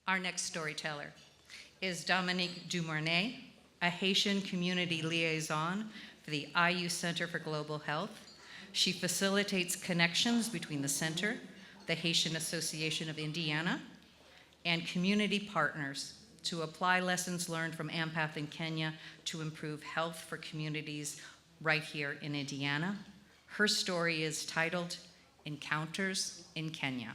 Our next storyteller is Dominique Dumornay, a Haitian community liaison for the IU Center for Global Health. She facilitates connections between the center, the Haitian Association of Indiana, and community partners to apply lessons learned from AMPATH in Kenya to improve health for communities right here in Indiana. Her story is titled Encounters in Kenya.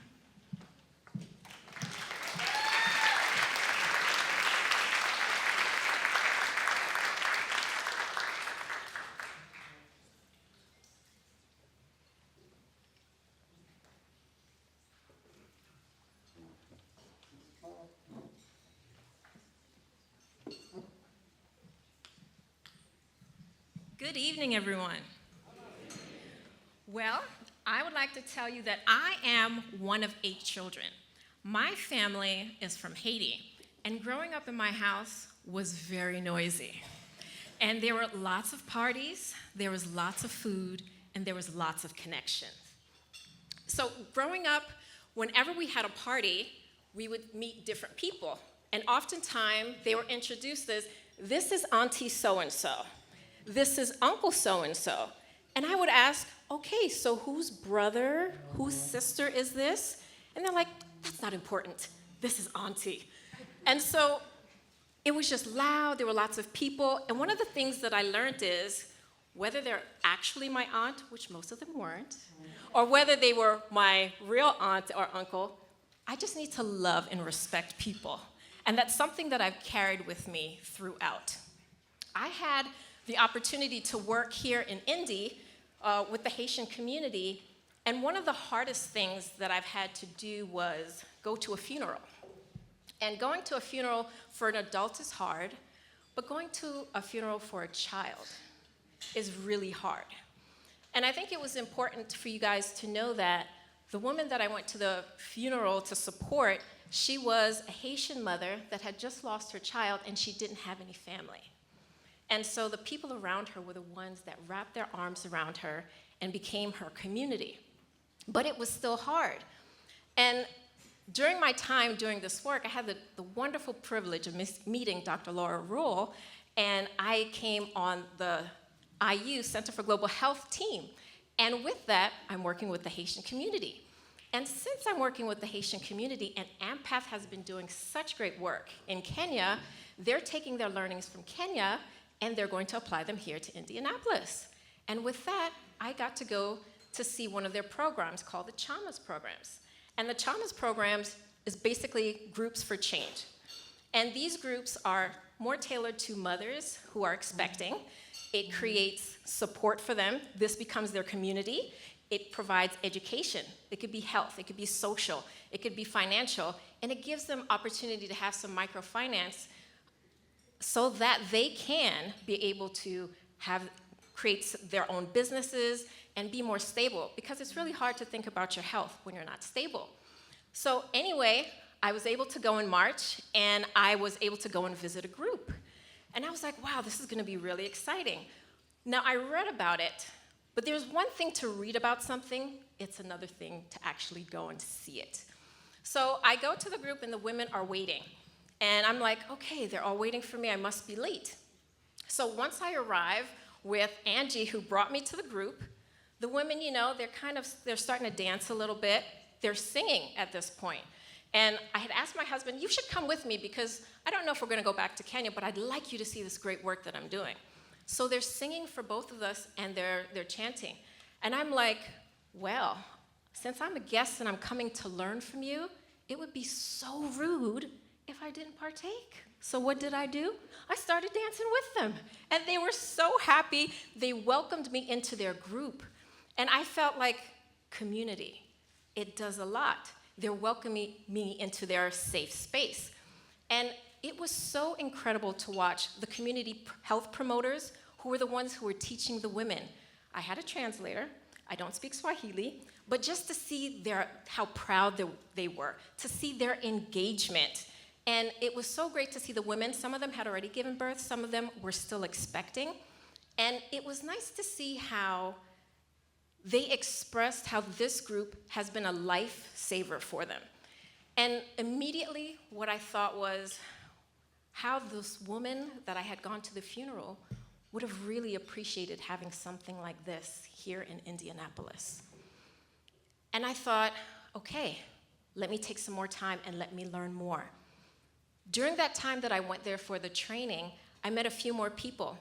Good evening, everyone. Well, I would like to tell you that I am one of 8 children. My family is from Haiti, and growing up in my house was very noisy. And there were lots of parties, there was lots of food, and there was lots of connections. So growing up, whenever we had a party, we would meet different people. And oftentimes, they were introduced as, this is Auntie so-and-so. This is Uncle so-and-so. And I would ask, okay, so whose brother, whose sister is this? And they're like, that's not important. This is Auntie. And so it was just loud. There were lots of people. And one of the things that I learned is whether they're actually my aunt, which most of them weren't, or whether they were my real aunt or uncle, I just need to love and respect people. And that's something that I've carried with me throughout. I had the opportunity to work here in Indy with the Haitian community, and one of the hardest things that I've had to do was go to a funeral. And going to a funeral for an adult is hard, but going to a funeral for a child is really hard. And I think it was important for you guys to know that the woman that I went to the funeral to support, she was a Haitian mother that had just lost her child, and she didn't have any family. And so the people around her were the ones that wrapped their arms around her and became her community. But it was still hard. And during my time doing this work, I had the wonderful privilege of meeting Dr. Laura Rule, and I came on the IU Center for Global Health team. And with that, I'm working with the Haitian community. And since I'm working with the Haitian community, and AMPATH has been doing such great work in Kenya, they're taking their learnings from Kenya and they're going to apply them here to Indianapolis. And with that, I got to go to see one of their programs called the Chamas programs. And the Chamas programs is basically groups for change. And these groups are more tailored to mothers who are expecting. It creates support for them. This becomes their community. It provides education. It could be health, it could be social, it could be financial, and it gives them opportunity to have some microfinance so that they can be able to create their own businesses and be more stable, because it's really hard to think about your health when you're not stable. So anyway, I was able to go in March, and I was able to go and visit a group. And I was like, wow, this is gonna be really exciting. Now, I read about it, but there's one thing to read about something, it's another thing to actually go and see it. So I go to the group, and the women are waiting. And I'm like, okay, they're all waiting for me, I must be late. So once I arrive with Angie, who brought me to the group, the women, you know, they're starting to dance a little bit. They're singing at this point. And I had asked my husband, you should come with me because I don't know if we're gonna go back to Kenya, but I'd like you to see this great work that I'm doing. So they're singing for both of us, and they're chanting. And I'm like, well, since I'm a guest and I'm coming to learn from you, it would be so rude if I didn't partake. So what did I do? I started dancing with them. And they were so happy. They welcomed me into their group. And I felt like community. It does a lot. They're welcoming me into their safe space. And it was so incredible to watch the community health promoters who were the ones who were teaching the women. I had a translator. I don't speak Swahili, but just to see how proud they were, to see their engagement. And it was so great to see the women. Some of them had already given birth. Some of them were still expecting. And it was nice to see how they expressed how this group has been a lifesaver for them. And immediately, what I thought was how this woman that I had gone to the funeral would have really appreciated having something like this here in Indianapolis. And I thought, okay, let me take some more time and let me learn more. During that time that I went there for the training, I met a few more people.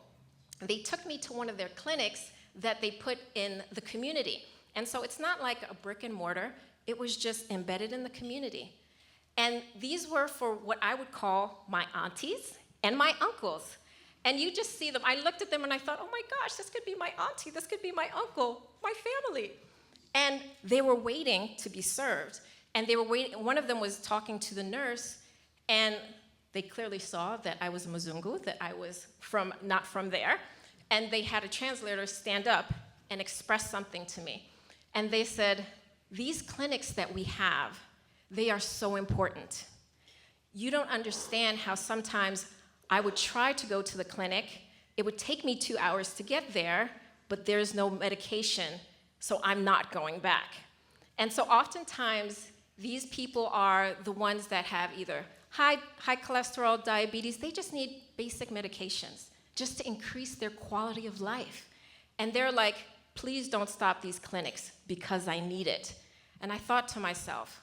They took me to one of their clinics that they put in the community. And so it's not like a brick and mortar, it was just embedded in the community. And these were for what I would call my aunties and my uncles. And you just see them. I looked at them and I thought, oh my gosh, this could be my auntie, this could be my uncle, my family. And they were waiting to be served. And they were waiting, one of them was talking to the nurse, and they clearly saw that I was a Mzungu, that I was not from there. And they had a translator stand up and express something to me. And they said, these clinics that we have, they are so important. You don't understand how sometimes I would try to go to the clinic. It would take me 2 hours to get there, but there's no medication, so I'm not going back. And so oftentimes, these people are the ones that have either high cholesterol, diabetes. They just need basic medications just to increase their quality of life. And they're like, please don't stop these clinics because I need it. And I thought to myself,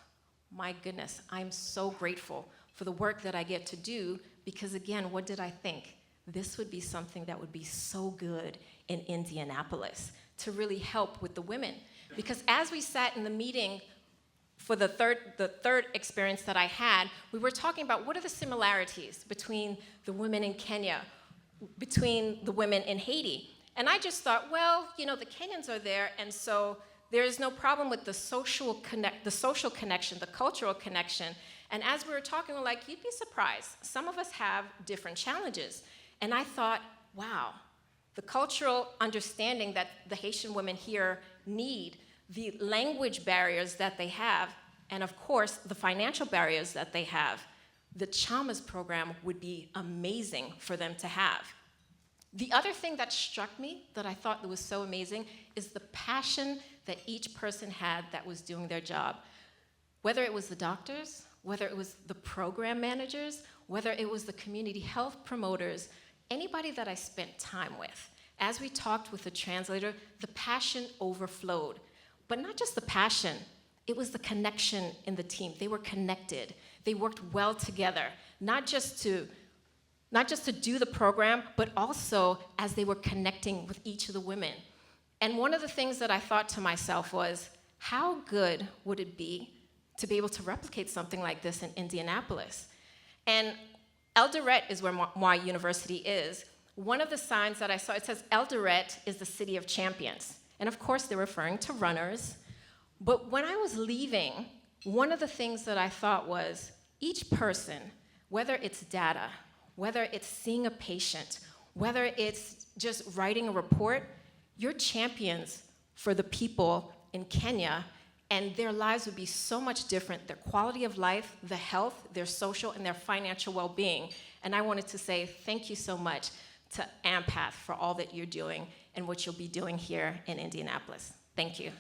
my goodness, I'm so grateful for the work that I get to do because, again, what did I think? This would be something that would be so good in Indianapolis to really help with the women. Because as we sat in the meeting for the third experience that I had, we were talking about what are the similarities between the women in Kenya, between the women in Haiti. And I just thought, well, you know, the Kenyans are there, and so there is no problem with the social connection, the cultural connection. And as we were talking, we're like, you'd be surprised. Some of us have different challenges. And I thought, wow, the cultural understanding that the Haitian women here need, the language barriers that they have, and of course, the financial barriers that they have, the Chalmers program would be amazing for them to have. The other thing that struck me that I thought was so amazing is the passion that each person had that was doing their job. Whether it was the doctors, whether it was the program managers, whether it was the community health promoters, anybody that I spent time with. As we talked with the translator, the passion overflowed. But not just the passion, it was the connection in the team. They were connected. They worked well together, not just to do the program, but also as they were connecting with each of the women. And one of the things that I thought to myself was, how good would it be to be able to replicate something like this in Indianapolis? And Eldoret is where my university is. One of the signs that I saw, it says Eldoret is the city of champions. And of course, they're referring to runners. But when I was leaving, one of the things that I thought was, each person, whether it's data, whether it's seeing a patient, whether it's just writing a report, you're champions for the people in Kenya, and their lives would be so much different, their quality of life, the health, their social, and their financial well-being. And I wanted to say thank you so much to AMPATH for all that you're doing and what you'll be doing here in Indianapolis. Thank you.